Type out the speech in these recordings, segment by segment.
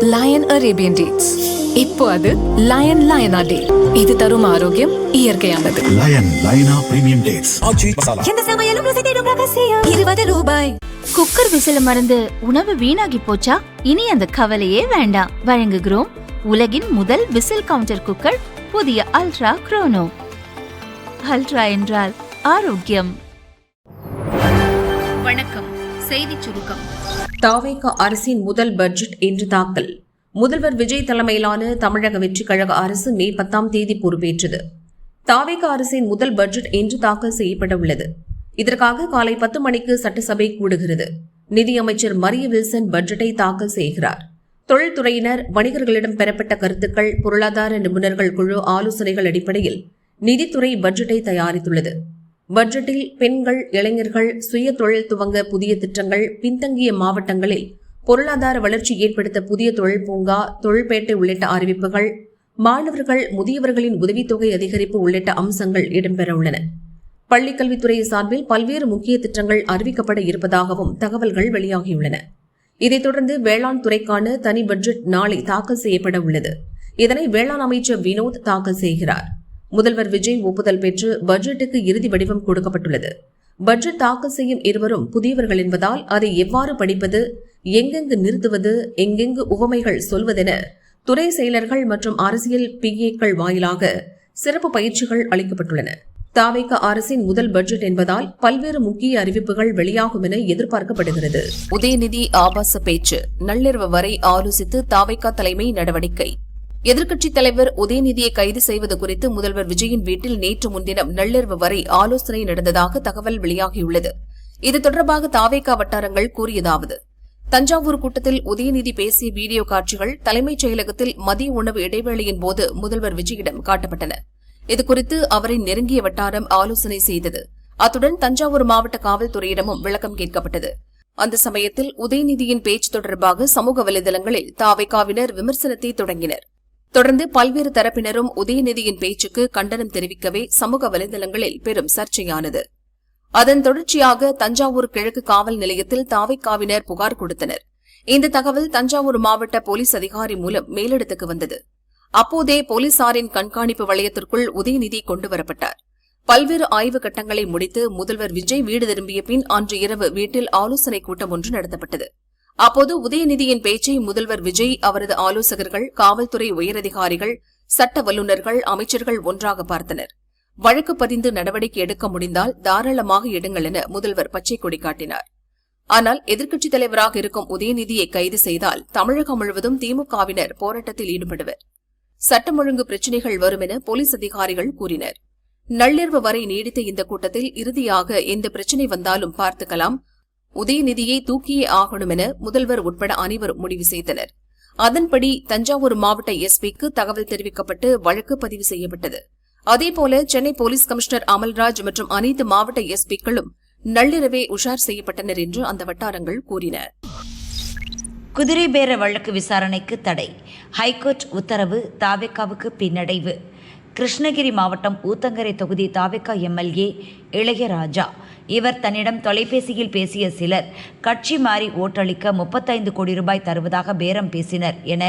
Line Arabian dates. இப்போ அது line லயனா டே. இது தரும் ஆரோக்கியம் இயற்கையானது. லயன் லயனா பிரீமியம் டேட்ஸ். எந்த சமையலும் ருசி தேடும் ரகசியம். 20 ரூபாய். குக்கர் விசில மறந்து உணவு வீணாகி போச்சா? இனி அந்த கவலையே வேண்டாம். வழங்குகிறோம் உலகின் முதல் விசில் கவுண்டர் குக்கர், புதிய அல்ட்ரா குரோனோ. அல்ட்ரா என்றால் ஆரோக்கியம். வணக்கம். செய்தி சுருக்கம். தாவேகா அரசின் முதல் பட்ஜெட் இன்று தாக்கல். முதல்வர் விஜய் தலைமையிலான தமிழக வெற்றிக் கழக அரசு மே 10 பொறுப்பேற்றது. தாவேகா அரசின் முதல் பட்ஜெட் இன்று தாக்கல் செய்யப்பட உள்ளது. இதற்காக காலை 10 மணிக்கு சட்டசபை கூடுகிறது. நிதியமைச்சர் மரிய வில்சன் பட்ஜெட்டை தாக்கல் செய்கிறார். தொழில்துறையினர், வணிகர்களிடம் பெறப்பட்ட கருத்துக்கள், பொருளாதார நிபுணர்கள் குழு ஆலோசனைகள் அடிப்படையில் நிதித்துறை பட்ஜெட்டை தயாரித்துள்ளது. பட்ஜெட்டில் பெண்கள், இளைஞர்கள் சுய தொழில் துவங்க புதிய திட்டங்கள், பின்தங்கிய மாவட்டங்களில் பொருளாதார வளர்ச்சி ஏற்படுத்த புதிய தொழில் பூங்கா, தொழில்பேட்டை உள்ளிட்ட அறிவிப்புகள், மாணவர்கள், முதியவர்களின் உதவித்தொகை அதிகரிப்பு உள்ளிட்ட அம்சங்கள் இடம்பெறவுள்ளன. பள்ளிக்கல்வித்துறை சார்பில் பல்வேறு முக்கிய திட்டங்கள் அறிவிக்கப்பட இருப்பதாகவும் தகவல்கள் வெளியாகியுள்ளன. இதைத் தொடர்ந்து வேளாண் துறைக்கான தனி பட்ஜெட் நாளை தாக்கல் செய்யப்பட உள்ளது. இதனை வேளாண் அமைச்சர் வினோத் தாக்கல் செய்கிறார். முதல்வர் விஜய் ஒப்புதல் பெற்று பட்ஜெட்டுக்கு இறுதி வடிவம் கொடுக்கப்பட்டுள்ளது. பட்ஜெட் தாக்கல் செய்யும் இருவரும் புதியவர்கள் என்பதால் அதை எவ்வாறு படிப்பது, எங்கெங்கு நிறுத்துவது, எங்கெங்கு உவமைகள் சொல்வதென துறை செயலர்கள் மற்றும் அரசியல் PAக்கள் வாயிலாக சிறப்பு பயிற்சிகள் அளிக்கப்பட்டுள்ளன. தாவேகா அரசின் முதல் பட்ஜெட் என்பதால் பல்வேறு முக்கிய அறிவிப்புகள் வெளியாகும் என எதிர்பார்க்கப்படுகிறது. உதயநிதி ஆபாச பேச்சு, நள்ளிரவு வரை ஆலோசித்து தாவேகா தலைமை நடவடிக்கை. எதிர்க்கட்சித் தலைவர் உதயநிதியை கைது செய்வது குறித்து முதல்வர் விஜயின் வீட்டில் நேற்று முன்தினம் நள்ளிரவு வரை ஆலோசனை நடந்ததாக தகவல் வெளியாகியுள்ளது. இது தொடர்பாக தாவேகா வட்டாரங்கள் கூறியதாவது: தஞ்சாவூர் கூட்டத்தில் உதயநிதி பேசிய வீடியோ காட்சிகள் தலைமைச் செயலகத்தில் மதிய உணவு இடைவேளையின் போது முதல்வர் விஜயிடம் காட்டப்பட்டன. இதுகுறித்து அவரின் நெருங்கிய வட்டாரம் ஆலோசனை செய்தது. அத்துடன் தஞ்சாவூர் மாவட்ட காவல்துறையிடமும் விளக்கம் கேட்கப்பட்டது. அந்த சமயத்தில் உதயநிதியின் பேச்சு தொடர்பாக சமூக வலைதளங்களில் தாவேகாவினர் விமர்சனத்தை தொடங்கினர். தொடர்ந்து பல்வேறு தரப்பினரும் உதயநிதியின் பேச்சுக்கு கண்டனம் தெரிவிக்கவே சமூக வலைதளங்களில் பெரும் சர்ச்சையானது. அதன் தொடர்ச்சியாக தஞ்சாவூர் கிழக்கு காவல் நிலையத்தில் தாவேகாவினர் புகார் கொடுத்தனர். இந்த தகவல் தஞ்சாவூர் மாவட்ட போலீஸ் அதிகாரி மூலம் மேலிடத்துக்கு வந்தது. அப்போதே போலீசாரின் கண்காணிப்பு வளையத்திற்குள் உதயநிதி கொண்டுவரப்பட்டார். பல்வேறு ஆய்வு கட்டங்களை முடித்து முதல்வர் விஜய் வீடு திரும்பிய பின் அன்று இரவு வீட்டில் ஆலோசனைக் கூட்டம் ஒன்று நடத்தப்பட்டது. அப்போது உதயநிதியின் பேச்சை முதல்வர் விஜய், அவரது ஆலோசகர்கள், காவல்துறை உயரதிகாரிகள், சட்ட வல்லுநர்கள், அமைச்சர்கள் ஒன்றாக பார்த்தனர். வழக்கு பதிந்து நடவடிக்கை எடுக்க முடிந்தால் தாராளமாக எடுங்கள் என முதல்வர் பச்சை கொடி காட்டினார். ஆனால் எதிர்க்கட்சித் தலைவராக இருக்கும் உதயநிதியை கைது செய்தால் தமிழகம் முழுவதும் திமுகவினர் போராட்டத்தில் ஈடுபடுவர். சட்டம் ஒழுங்கு பிரச்சினைகள் வரும் என போலீஸ் அதிகாரிகள் கூறினர். நள்ளிரவு வரை நீடித்த இந்த கூட்டத்தில் இறுதியாக எந்த பிரச்சினை வந்தாலும் பார்த்துக்கலாம், உதயநிதியை தூக்கியே ஆகணும் என முதல்வர் உட்பட அனைவரும் முடிவு செய்தனர். அதன்படி தஞ்சாவூர் மாவட்ட SPக்கு தகவல் தெரிவிக்கப்பட்டு வழக்கு பதிவு செய்யப்பட்டது. அதேபோல சென்னை போலீஸ் கமிஷனர் அமல்ராஜ் மற்றும் அனைத்து மாவட்ட SPக்களும் நள்ளிரவே உஷார் செய்யப்பட்டனர் என்று அந்த வட்டாரங்கள் கூறின. குதிரை பேர வழக்கு விசாரணைக்கு தடை, ஹைகோர்ட் உத்தரவு தாவேகாவுக்கு பின்னடைவு. கிருஷ்ணகிரி மாவட்டம் ஊத்தங்கரை தொகுதி தாவேகா MLA இளையராஜா. இவர் தன்னிடம் தொலைபேசியில் பேசிய சிலர் கட்சி மாறி ஓட்டளிக்க 35 கோடி ரூபாய் தருவதாக பேரம் பேசினர் என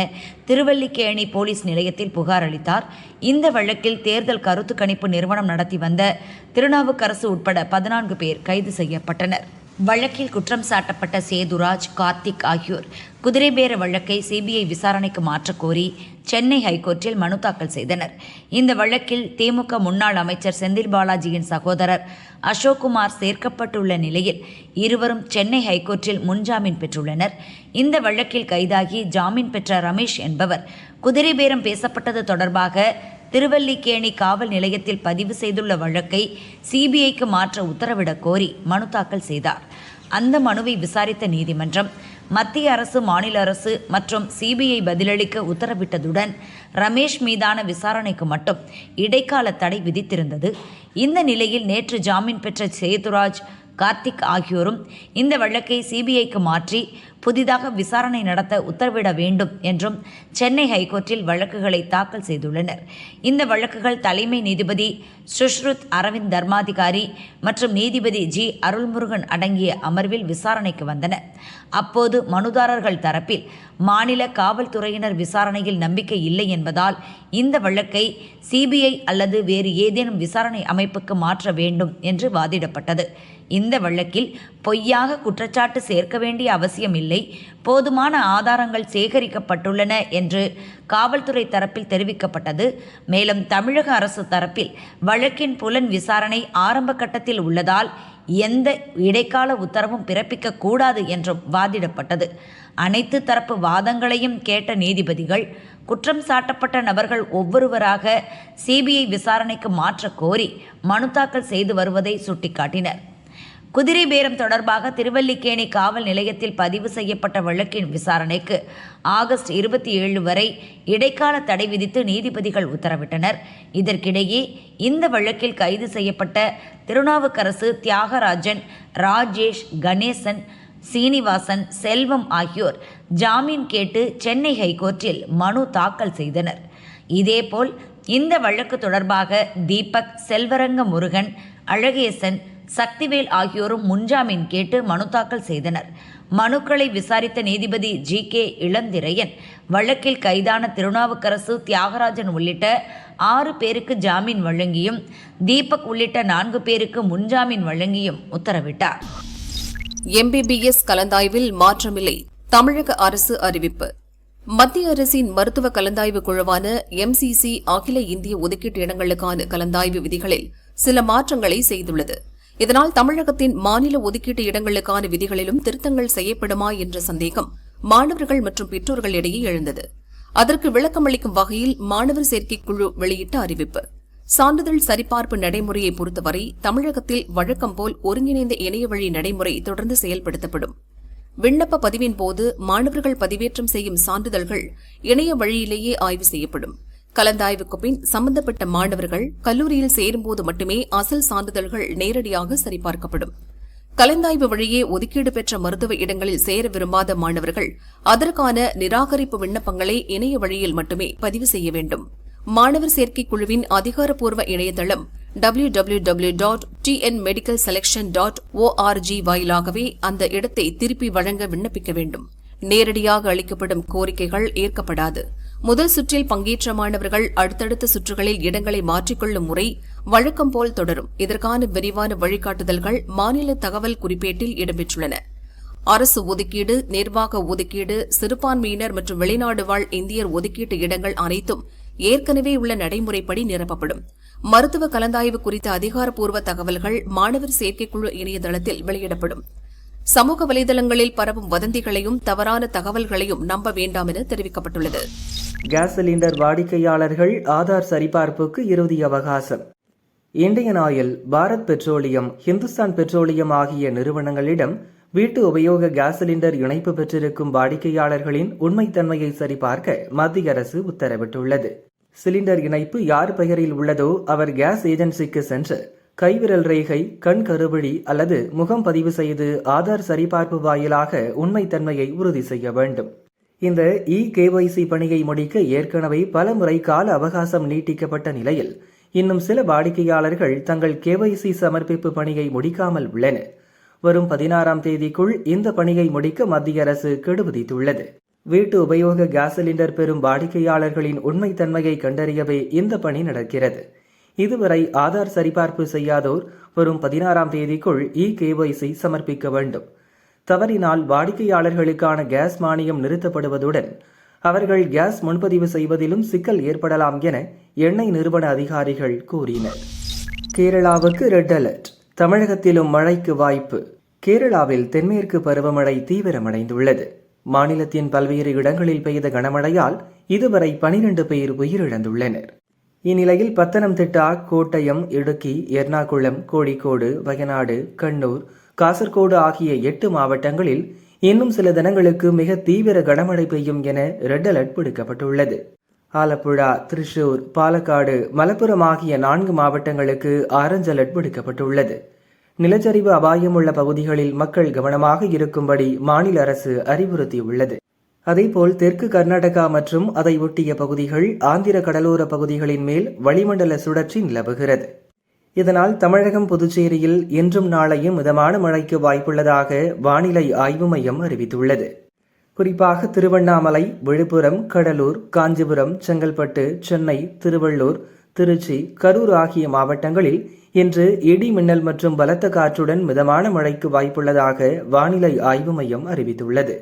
திருவல்லிக்கேணி போலீஸ் நிலையத்தில் புகார் அளித்தார். இந்த வழக்கில் தேர்தல் கருத்து கணிப்பு நிறுவனம் நடத்தி வந்த திருநாவுக்கரசு உட்பட 14 பேர் கைது செய்யப்பட்டனர். வழக்கில் குற்றம் சாட்டப்பட்ட சேதுராஜ், கார்த்திக் ஆகியோர் குதிரை பேர வழக்கை CBI விசாரணைக்கு மாற்றக் கோரி சென்னை ஹைகோர்ட்டில் மனு தாக்கல் செய்தனர். இந்த வழக்கில் திமுக முன்னாள் அமைச்சர் செந்தில் பாலாஜியின் சகோதரர் அசோக்குமார் சேர்க்கப்பட்டுள்ள நிலையில் இருவரும் சென்னை ஹைகோர்ட்டில் முன்ஜாமீன் பெற்றுள்ளனர். இந்த வழக்கில் கைதாகி ஜாமீன் பெற்ற ரமேஷ் என்பவர் குதிரை பேரம் பேசப்பட்டது தொடர்பாக திருவல்லிக்கேணி காவல் நிலையத்தில் பதிவு செய்துள்ள வழக்கை CBIக்கு மாற்ற உத்தரவிடக் கோரி மனு தாக்கல் செய்தார். அந்த மனுவை விசாரித்த நீதிமன்றம் மத்திய அரசு, மாநில அரசு மற்றும் CBI பதிலளிக்க உத்தரவிட்டதுடன் ரமேஷ் மீதான விசாரணைக்கு மட்டும் இடைக்கால தடை விதித்திருந்தது. இந்த நிலையில் நேற்று ஜாமீன் பெற்ற சேதுராஜ், கார்த்திக் ஆகியோரும் இந்த வழக்கை CBIக்கு மாற்றி புதிதாக விசாரணை நடத்த உத்தரவிட வேண்டும் என்றும் சென்னை ஹைகோர்ட்டில் வழக்குகளை தாக்கல் செய்துள்ளனர். இந்த வழக்குகள் தலைமை நீதிபதி சுஷ்ருத் அரவிந்த் தர்மாதிகாரி மற்றும் நீதிபதி G. அருள்முருகன் அடங்கிய அமர்வில் விசாரணைக்கு வந்தன. அப்போது மனுதாரர்கள் தரப்பில் மாநில காவல்துறையினர் விசாரணையில் நம்பிக்கை இல்லை என்பதால் இந்த வழக்கை சிபிஐ அல்லது வேறு ஏதேனும் விசாரணை அமைப்புக்கு மாற்ற வேண்டும் என்று வாதிடப்பட்டது. இந்த வழக்கில் பொய்யாக குற்றச்சாட்டு சேர்க்க வேண்டிய அவசியம் இல்லை, போதுமான ஆதாரங்கள் சேகரிக்கப்பட்டுள்ளன என்று காவல்துறை தரப்பில் தெரிவிக்கப்பட்டது. மேலும் தமிழக அரசு தரப்பில் வழக்கின் புலன் விசாரணை ஆரம்ப கட்டத்தில் உள்ளதால் எந்த இடைக்கால உத்தரவும் பிறப்பிக்க கூடாது என்றும் வாதிடப்பட்டது. அனைத்து தரப்பு வாதங்களையும் கேட்ட நீதிபதிகள் குற்றம் சாட்டப்பட்ட நபர்கள் ஒவ்வொருவராக சிபிஐ விசாரணைக்கு மாற்ற கோரி மனு தாக்கல் செய்து வருவதை சுட்டிக்காட்டினர். குதிரை பேரம் தொடர்பாக திருவல்லிக்கேணி காவல் நிலையத்தில் பதிவு செய்யப்பட்ட வழக்கின் விசாரணைக்கு ஆகஸ்ட் 27 வரை இடைக்கால தடை விதித்து நீதிபதிகள் உத்தரவிட்டனர். இதற்கிடையே இந்த வழக்கில் கைது செய்யப்பட்ட திருநாவுக்கரசு, தியாகராஜன், ராஜேஷ், கணேசன், சீனிவாசன், செல்வம் ஆகியோர் ஜாமீன் கேட்டு சென்னை ஹைகோர்ட்டில் மனு தாக்கல் செய்தனர். இதேபோல் இந்த வழக்கு தொடர்பாக தீபக், செல்வரங்க முருகன், அழகேசன், சக்திவேல் ஆகியோரும் முன்ஜாமீன் கேட்டு மனு தாக்கல் செய்தனர். மனுக்களை விசாரித்த நீதிபதி GK இளந்திரையன் வழக்கில் கைதான திருநாவுக்கரசு, தியாகராஜன் உள்ளிட்ட 6 பேருக்கு ஜாமீன் வழங்கியும் தீபக் உள்ளிட்ட 4 பேருக்கு முன்ஜாமீன் வழங்கியும் உத்தரவிட்டார். MBBS கலந்தாய்வில் மாற்றமில்லை, தமிழக அரசு அறிவிப்பு. மத்திய அரசின் மருத்துவ கலந்தாய்வு குழுவான MCC அகில இந்திய ஒதுக்கீட்டு இடங்களுக்கான கலந்தாய்வு விதிகளில் சில மாற்றங்களை செய்துள்ளது. இதனால் தமிழகத்தின் மாநில ஒதுக்கீட்டு இடங்களுக்கான விதிகளிலும் திருத்தங்கள் செய்யப்படுமா என்ற சந்தேகம் மாணவர்கள் மற்றும் பெற்றோர்களிடையே எழுந்தது. அதற்கு விளக்கமளிக்கும் வகையில் மாணவர் சேர்க்கைக் குழு வெளியிட்ட அறிவிப்பு. சான்றிதழ் சரிபார்ப்பு நடைமுறையை பொறுத்தவரை தமிழகத்தில் வழக்கம்போல் ஒருங்கிணைந்த இணையவழி நடைமுறை தொடர்ந்து செயல்படுத்தப்படும். விண்ணப்ப பதிவின் போது மாணவர்கள் பதிவேற்றம் செய்யும் சான்றிதழ்கள் இணைய வழியிலேயே ஆய்வு செய்யப்படும். கலந்தாய்வுக்கு பின் சம்பந்தப்பட்ட மாணவர்கள் கல்லூரியில் சேரும்போது மட்டுமே அசல் சான்றிதழ்கள் நேரடியாக சரிபார்க்கப்படும். கலந்தாய்வு வழியே ஒதுக்கீடு பெற்ற மருத்துவ இடங்களில் சேர விரும்பாத மாணவர்கள் அதற்கான நிராகரிப்பு விண்ணப்பங்களை இணைய வழியில் மட்டுமே பதிவு செய்ய வேண்டும். மாணவர் சேர்க்கை குழுவின் அதிகாரப்பூர்வ இணையதளம் www.tnmedicalselection.org வாயிலாகவே அந்த இடத்தை திருப்பி வழங்க விண்ணப்பிக்க வேண்டும். நேரடியாக அளிக்கப்படும் கோரிக்கைகள் ஏற்கப்படாது. முதல் சுற்றில் பங்கேற்ற மாணவர்கள் அடுத்தடுத்த சுற்றுகளில் இடங்களை மாற்றிக்கொள்ளும் முறை வழக்கம்போல் தொடரும். இதற்கான விரிவான வழிகாட்டுதல்கள் மாநில தகவல் குறிப்பேட்டில் இடம்பெற்றுள்ளன. அரசு ஒதுக்கீடு, நிர்வாக ஒதுக்கீடு, சிறுபான்மையினர் மற்றும் வெளிநாடு வாழ் இந்தியர் ஒதுக்கீட்டு இடங்கள் அனைத்தும் ஏற்கனவே உள்ள நடைமுறைப்படி நிரப்பப்படும். மருத்துவ கலந்தாய்வு குறித்த அதிகாரப்பூர்வ தகவல்கள் மாணவர் சேர்க்கைக்குழு இணையதளத்தில் வெளியிடப்படும். சமூக வலைதளங்களில் பரவும் வதந்திகளையும் தவறான தகவல்களையும் நம்ப வேண்டாம் என தெரிவிக்கப்பட்டுள்ளது. கேஸ் சிலிண்டர் வாடிக்கையாளர்கள் ஆதார் சரிபார்ப்புக்கு இறுதி அவகாசம். Indian oil, Bharat petroleum, Hindustan petroleum ஆகிய நிறுவனங்களிடம் வீட்டு உபயோக கேஸ் சிலிண்டர் இணைப்பு பெற்றிருக்கும் வாடிக்கையாளர்களின் உண்மைத்தன்மையை சரிபார்க்க மத்திய அரசு உத்தரவிட்டுள்ளது. சிலிண்டர் இணைப்பு யார் பெயரில் உள்ளதோ அவர் கேஸ் ஏஜென்சிக்கு சென்று கைவிரல் ரேகை, கண் கருவிழி அல்லது முகம் பதிவு செய்து ஆதார் சரிபார்ப்பு வாயிலாக உண்மைத்தன்மையை உறுதி செய்ய வேண்டும். இந்த KYC பணியை முடிக்க ஏற்கனவே பல முறை கால அவகாசம் நீட்டிக்கப்பட்ட நிலையில் இன்னும் சில வாடிக்கையாளர்கள் தங்கள் KYC சமர்ப்பிப்பு பணியை முடிக்காமல் உள்ளனர். வரும் 16ஆம் தேதிக்குள் இந்த பணியை முடிக்க மத்திய அரசு கெடு விதித்துள்ளது. வீட்டு உபயோக கேஸ் சிலிண்டர் பெறும் வாடிக்கையாளர்களின் உண்மைத்தன்மையை கண்டறியவே இந்த பணி நடக்கிறது. இதுவரை ஆதார் சரிபார்ப்பு செய்யாதோர் வரும் 16ஆம் தேதிக்குள் KYC சமர்ப்பிக்க வேண்டும். தவறினால் வாடிக்கையாளர்களுக்கான கேஸ் மானியம் நிறுத்தப்படுவதுடன் அவர்கள் கேஸ் முன்பதிவு செய்வதிலும் சிக்கல் ஏற்படலாம் என எண்ணெய் நிறுவன அதிகாரிகள் கூறினர். கேரளாவுக்கு ரெட் அலர்ட். தமிழகத்திலும் மழைக்கு வாய்ப்பு. கேரளாவில் தென்மேற்கு பருவமழை தீவிரமடைந்துள்ளது. மாநிலத்தின் பல்வேறு இடங்களில் பெய்த கனமழையால் இதுவரை 12 பேர் உயிரிழந்துள்ளனர். இந்நிலையில் பத்தனம்திட்டா, கோட்டயம், இடுக்கி, எர்ணாகுளம், கோழிக்கோடு, வயநாடு, கண்ணூர், காசர்கோடு ஆகிய 8 மாவட்டங்களில் இன்னும் சில தினங்களுக்கு மிக தீவிர கனமழை பெய்யும் என ரெட் அலர்ட் விடுக்கப்பட்டுள்ளது. ஆலப்புழா, திருச்சூர், பாலக்காடு, மலப்புரம் ஆகிய 4 மாவட்டங்களுக்கு ஆரஞ்ச் அலர்ட் விடுக்கப்பட்டுள்ளது. நிலச்சரிவு அபாயம் உள்ள பகுதிகளில் மக்கள் கவனமாக இருக்கும்படி மாநில அரசு அறிவுறுத்தியுள்ளது. அதேபோல் தெற்கு கர்நாடகா மற்றும் அதை ஒட்டிய பகுதிகள், ஆந்திர கடலோர பகுதிகளின் மேல் வளிமண்டல சுழற்சி நிலவுகிறது. இதனால் தமிழகம், புதுச்சேரியில் இன்றும் நாளையும் மிதமான மழைக்கு வாய்ப்புள்ளதாக வானிலை ஆய்வு மையம் அறிவித்துள்ளது. குறிப்பாக திருவண்ணாமலை, விழுப்புரம், கடலூர், காஞ்சிபுரம், செங்கல்பட்டு, சென்னை, திருவள்ளூர், திருச்சி, கரூர் ஆகிய மாவட்டங்களில் இன்று இடி மின்னல் மற்றும் பலத்த காற்றுடன் மிதமான மழைக்கு வாய்ப்புள்ளதாக வானிலை ஆய்வு மையம் அறிவித்துள்ளது.